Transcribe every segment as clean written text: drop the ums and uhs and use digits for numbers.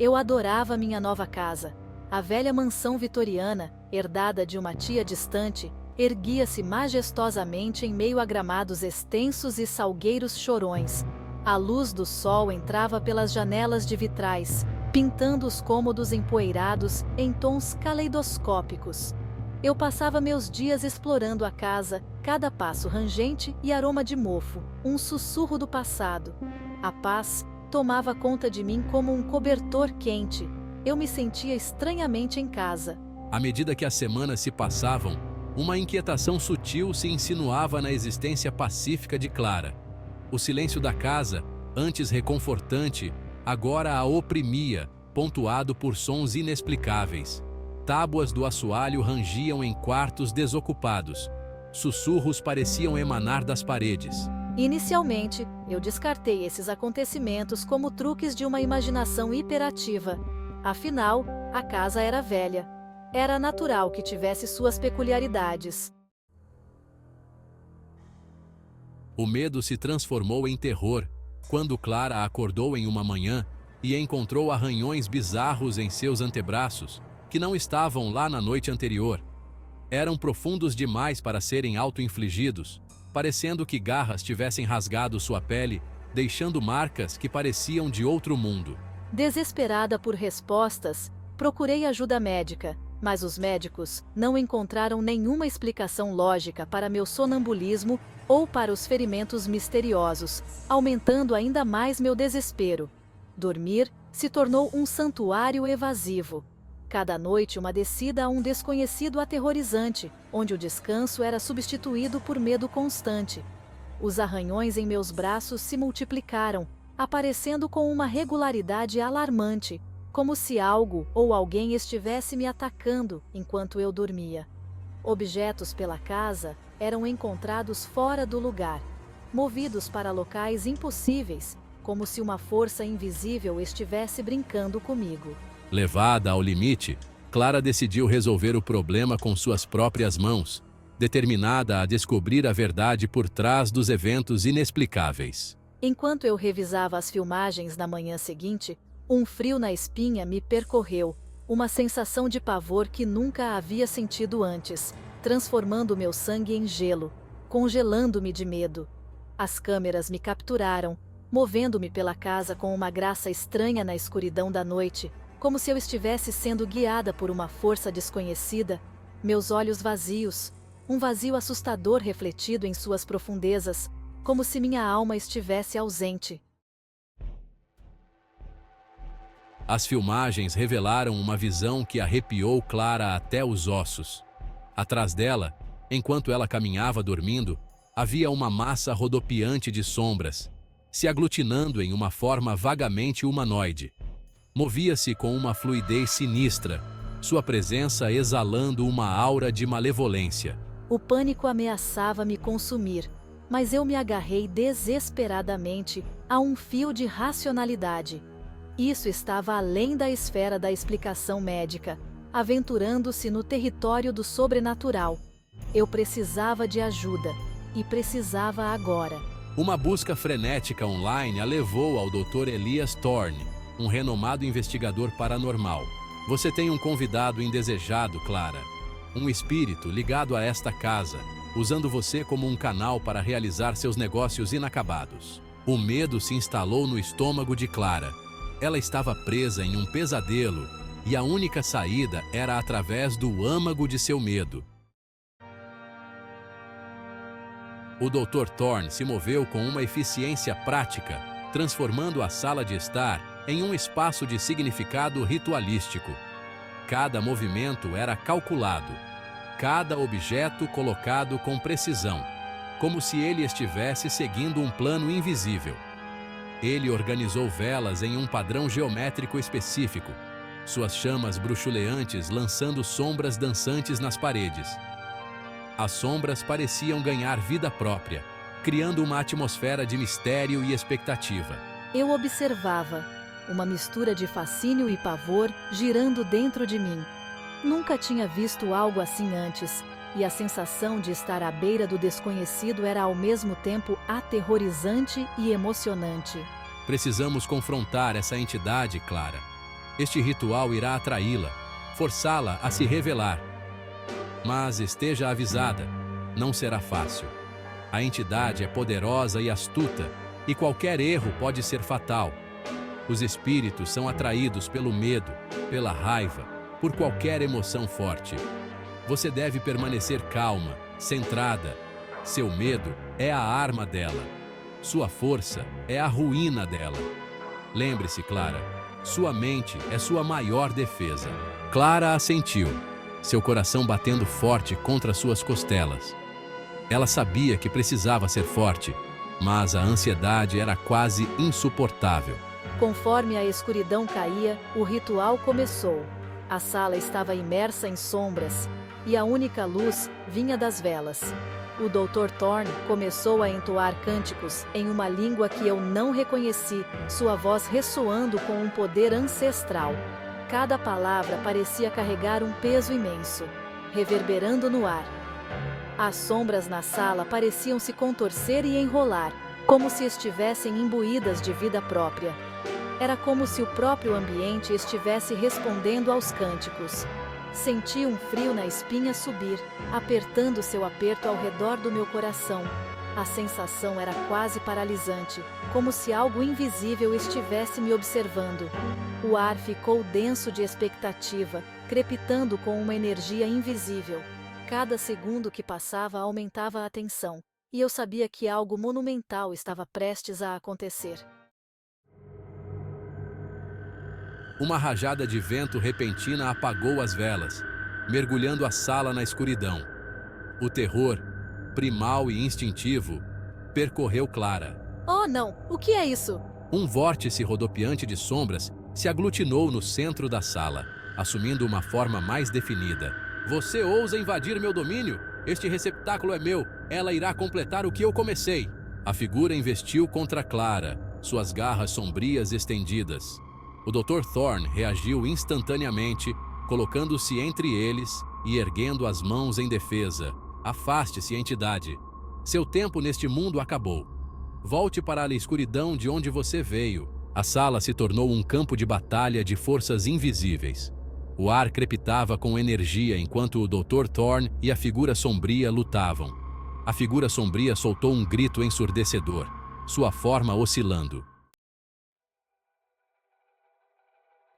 Eu adorava minha nova casa. A velha mansão vitoriana, herdada de uma tia distante, erguia-se majestosamente em meio a gramados extensos e salgueiros chorões. A luz do sol entrava pelas janelas de vitrais, pintando os cômodos empoeirados em tons caleidoscópicos. Eu passava meus dias explorando a casa, cada passo rangente e aroma de mofo, um sussurro do passado. A paz tomava conta de mim como um cobertor quente. Eu me sentia estranhamente em casa. À medida que as semanas se passavam, uma inquietação sutil se insinuava na existência pacífica de Clara. O silêncio da casa, antes reconfortante, agora a oprimia, pontuado por sons inexplicáveis. Tábuas do assoalho rangiam em quartos desocupados. Sussurros pareciam emanar das paredes. Inicialmente, eu descartei esses acontecimentos como truques de uma imaginação hiperativa. Afinal, a casa era velha. Era natural que tivesse suas peculiaridades. O medo se transformou em terror quando Clara acordou em uma manhã e encontrou arranhões bizarros em seus antebraços, que não estavam lá na noite anterior. Eram profundos demais para serem auto-infligidos, parecendo que garras tivessem rasgado sua pele, deixando marcas que pareciam de outro mundo. Desesperada por respostas, procurei ajuda médica, mas os médicos não encontraram nenhuma explicação lógica para meu sonambulismo ou para os ferimentos misteriosos, aumentando ainda mais meu desespero. Dormir se tornou um santuário evasivo. Cada noite uma descida a um desconhecido aterrorizante, onde o descanso era substituído por medo constante. Os arranhões em meus braços se multiplicaram, aparecendo com uma regularidade alarmante, como se algo ou alguém estivesse me atacando enquanto eu dormia. Objetos pela casa eram encontrados fora do lugar, movidos para locais impossíveis, como se uma força invisível estivesse brincando comigo. Levada ao limite, Clara decidiu resolver o problema com suas próprias mãos, determinada a descobrir a verdade por trás dos eventos inexplicáveis. Enquanto eu revisava as filmagens na manhã seguinte, um frio na espinha me percorreu, uma sensação de pavor que nunca havia sentido antes, transformando meu sangue em gelo, congelando-me de medo. As câmeras me capturaram, movendo-me pela casa com uma graça estranha na escuridão da noite, como se eu estivesse sendo guiada por uma força desconhecida, meus olhos vazios, um vazio assustador refletido em suas profundezas, como se minha alma estivesse ausente. As filmagens revelaram uma visão que arrepiou Clara até os ossos. Atrás dela, enquanto ela caminhava dormindo, havia uma massa rodopiante de sombras, se aglutinando em uma forma vagamente humanoide. Movia-se com uma fluidez sinistra, sua presença exalando uma aura de malevolência. O pânico ameaçava me consumir, mas eu me agarrei desesperadamente a um fio de racionalidade. Isso estava além da esfera da explicação médica, aventurando-se no território do sobrenatural. Eu precisava de ajuda, e precisava agora. Uma busca frenética online a levou ao Dr. Elias Thorne, um renomado investigador paranormal. Você tem um convidado indesejado, Clara. Um espírito ligado a esta casa, usando você como um canal para realizar seus negócios inacabados. O medo se instalou no estômago de Clara. Ela estava presa em um pesadelo, e a única saída era através do âmago de seu medo. O Dr. Thorne se moveu com uma eficiência prática, transformando a sala de estar em um espaço de significado ritualístico. Cada movimento era calculado, cada objeto colocado com precisão, como se ele estivesse seguindo um plano invisível. Ele organizou velas em um padrão geométrico específico, suas chamas bruxuleantes lançando sombras dançantes nas paredes. As sombras pareciam ganhar vida própria, criando uma atmosfera de mistério e expectativa. Eu observava, uma mistura de fascínio e pavor girando dentro de mim. Nunca tinha visto algo assim antes, e a sensação de estar à beira do desconhecido era ao mesmo tempo aterrorizante e emocionante. Precisamos confrontar essa entidade, Clara. Este ritual irá atraí-la, forçá-la a se revelar. Mas esteja avisada, não será fácil. A entidade é poderosa e astuta, e qualquer erro pode ser fatal. Os espíritos são atraídos pelo medo, pela raiva, por qualquer emoção forte. Você deve permanecer calma, centrada. Seu medo é a arma dela. Sua força é a ruína dela. Lembre-se, Clara, sua mente é sua maior defesa. Clara assentiu, seu coração batendo forte contra suas costelas. Ela sabia que precisava ser forte, mas a ansiedade era quase insuportável. Conforme a escuridão caía, o ritual começou. A sala estava imersa em sombras, e a única luz vinha das velas. O Dr. Thorne começou a entoar cânticos em uma língua que eu não reconheci, sua voz ressoando com um poder ancestral. Cada palavra parecia carregar um peso imenso, reverberando no ar. As sombras na sala pareciam se contorcer e enrolar, como se estivessem imbuídas de vida própria. Era como se o próprio ambiente estivesse respondendo aos cânticos. Senti um frio na espinha subir, apertando seu aperto ao redor do meu coração. A sensação era quase paralisante, como se algo invisível estivesse me observando. O ar ficou denso de expectativa, crepitando com uma energia invisível. Cada segundo que passava aumentava a tensão, e eu sabia que algo monumental estava prestes a acontecer. Uma rajada de vento repentina apagou as velas, mergulhando a sala na escuridão. O terror, primal e instintivo, percorreu Clara. Oh não! O que é isso? Um vórtice rodopiante de sombras se aglutinou no centro da sala, assumindo uma forma mais definida. Você ousa invadir meu domínio? Este receptáculo é meu. Ela irá completar o que eu comecei. A figura investiu contra Clara, suas garras sombrias estendidas. O Dr. Thorne reagiu instantaneamente, colocando-se entre eles e erguendo as mãos em defesa. Afaste-se, entidade. Seu tempo neste mundo acabou. Volte para a escuridão de onde você veio. A sala se tornou um campo de batalha de forças invisíveis. O ar crepitava com energia enquanto o Dr. Thorne e a figura sombria lutavam. A figura sombria soltou um grito ensurdecedor, sua forma oscilando.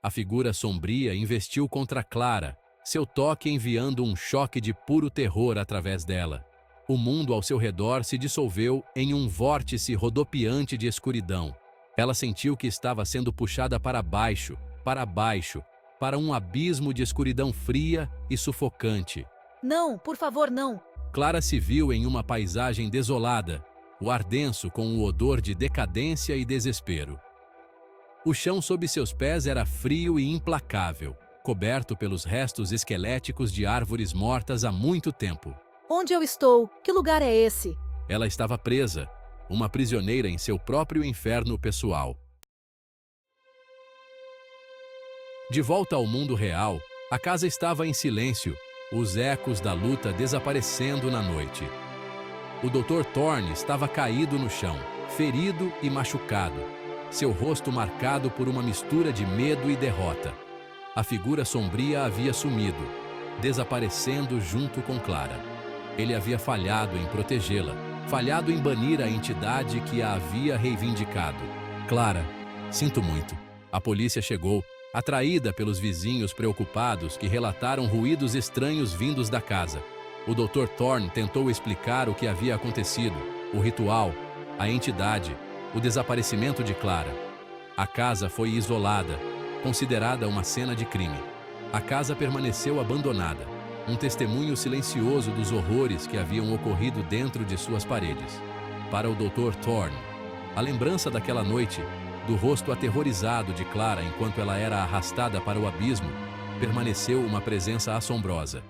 A figura sombria investiu contra Clara, seu toque enviando um choque de puro terror através dela. O mundo ao seu redor se dissolveu em um vórtice rodopiante de escuridão. Ela sentiu que estava sendo puxada para baixo, para um abismo de escuridão fria e sufocante. Não, por favor, não! Clara se viu em uma paisagem desolada, o ar denso com o odor de decadência e desespero. O chão sob seus pés era frio e implacável, coberto pelos restos esqueléticos de árvores mortas há muito tempo. Onde eu estou? Que lugar é esse? Ela estava presa, uma prisioneira em seu próprio inferno pessoal. De volta ao mundo real, a casa estava em silêncio, os ecos da luta desaparecendo na noite. O Dr. Thorne estava caído no chão, ferido e machucado, seu rosto marcado por uma mistura de medo e derrota. A figura sombria havia sumido, desaparecendo junto com Clara. Ele havia falhado em protegê-la, falhado em banir a entidade que a havia reivindicado. Clara, sinto muito. A polícia chegou, atraída pelos vizinhos preocupados que relataram ruídos estranhos vindos da casa. O Dr. Thorne tentou explicar o que havia acontecido, o ritual, a entidade, o desaparecimento de Clara. A casa foi isolada, considerada uma cena de crime. A casa permaneceu abandonada, um testemunho silencioso dos horrores que haviam ocorrido dentro de suas paredes. Para o Dr. Thorne, a lembrança daquela noite, do rosto aterrorizado de Clara enquanto ela era arrastada para o abismo, permaneceu uma presença assombrosa.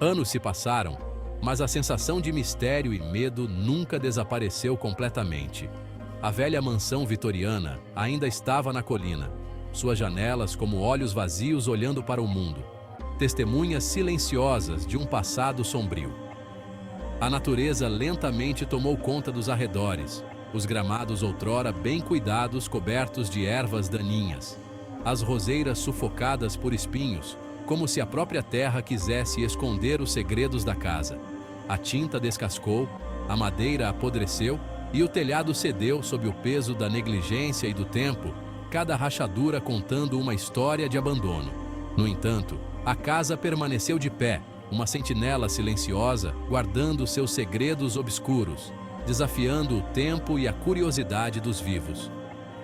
Anos se passaram, mas a sensação de mistério e medo nunca desapareceu completamente. A velha mansão vitoriana ainda estava na colina, suas janelas como olhos vazios olhando para o mundo, testemunhas silenciosas de um passado sombrio. A natureza lentamente tomou conta dos arredores, Os gramados outrora bem cuidados cobertos de ervas daninhas. As roseiras sufocadas por espinhos, como se a própria terra quisesse esconder os segredos da casa. A tinta descascou, a madeira apodreceu e o telhado cedeu sob o peso da negligência e do tempo, cada rachadura contando uma história de abandono. No entanto, a casa permaneceu de pé, uma sentinela silenciosa, guardando seus segredos obscuros, desafiando o tempo e a curiosidade dos vivos.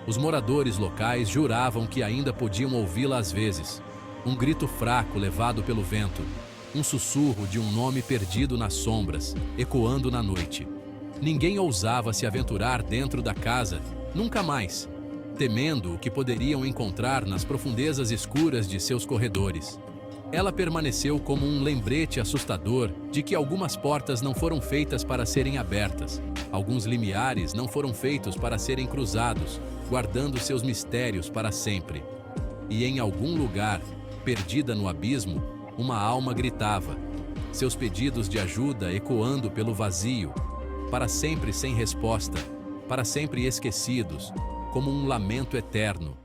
Os moradores locais juravam que ainda podiam ouvi-la às vezes. Um grito fraco levado pelo vento, um sussurro de um nome perdido nas sombras, ecoando na noite. Ninguém ousava se aventurar dentro da casa, nunca mais, temendo o que poderiam encontrar nas profundezas escuras de seus corredores. Ela permaneceu como um lembrete assustador de que algumas portas não foram feitas para serem abertas, alguns limiares não foram feitos para serem cruzados, guardando seus mistérios para sempre. E em algum lugar, perdida no abismo, uma alma gritava, seus pedidos de ajuda ecoando pelo vazio, para sempre sem resposta, para sempre esquecidos, como um lamento eterno.